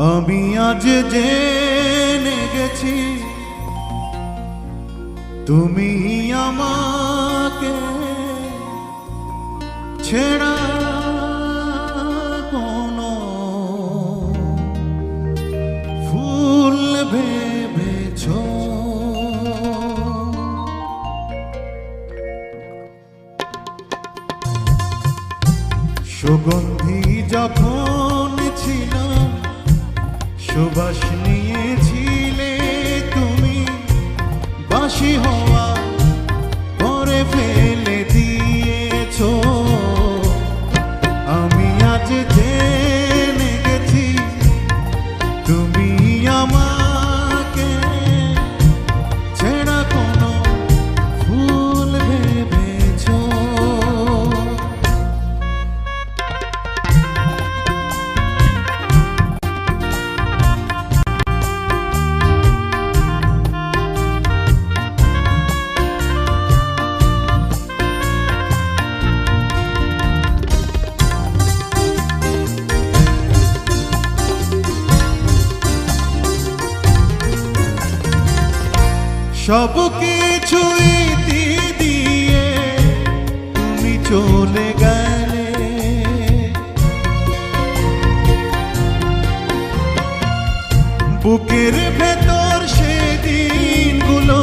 আমি আজ জেনে গেছি তুমি আমাকে ছেড়া কোনো ফুল ভেবেছ। সুগন্ধি যখন ছিল সুবাস নিয়েছিলে তুমি, বাসি হওয়া পরে ফেলে দিয়েছ। আমি আজ জেনে গেছি তুমি আমাকে ছেড়া কোনো ফুল ভেবেছ। সব কিছু ইতি দিয়ে তুমি চলে গেলে, বুকের ভেতর সেদিনগুলো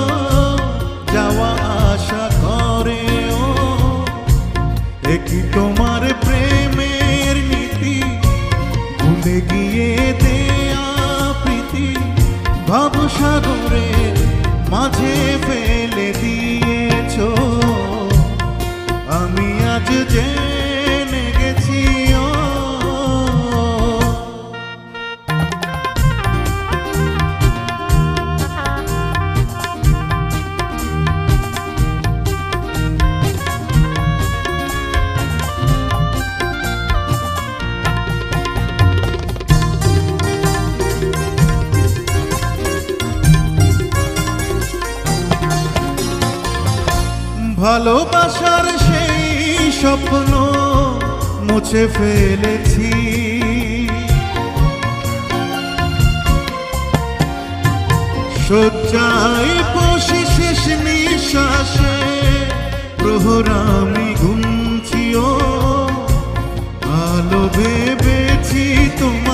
যাওয়া আসা করেও। একই তোমার প্রেমের নীতি ভুলে গিয়ে দেয়া প্রীতি ভাবসাগরে মাঝে ফেলে দিয়েছ। আমি আজ জেনে গেছি ভালোবাসার সেই স্বপ্ন মুছে ফেলেছি। শয্যায় বসে শেষ নিঃশ্বাসে প্রহর আমি গুনছিও, ভালো ভেবেছি তুমি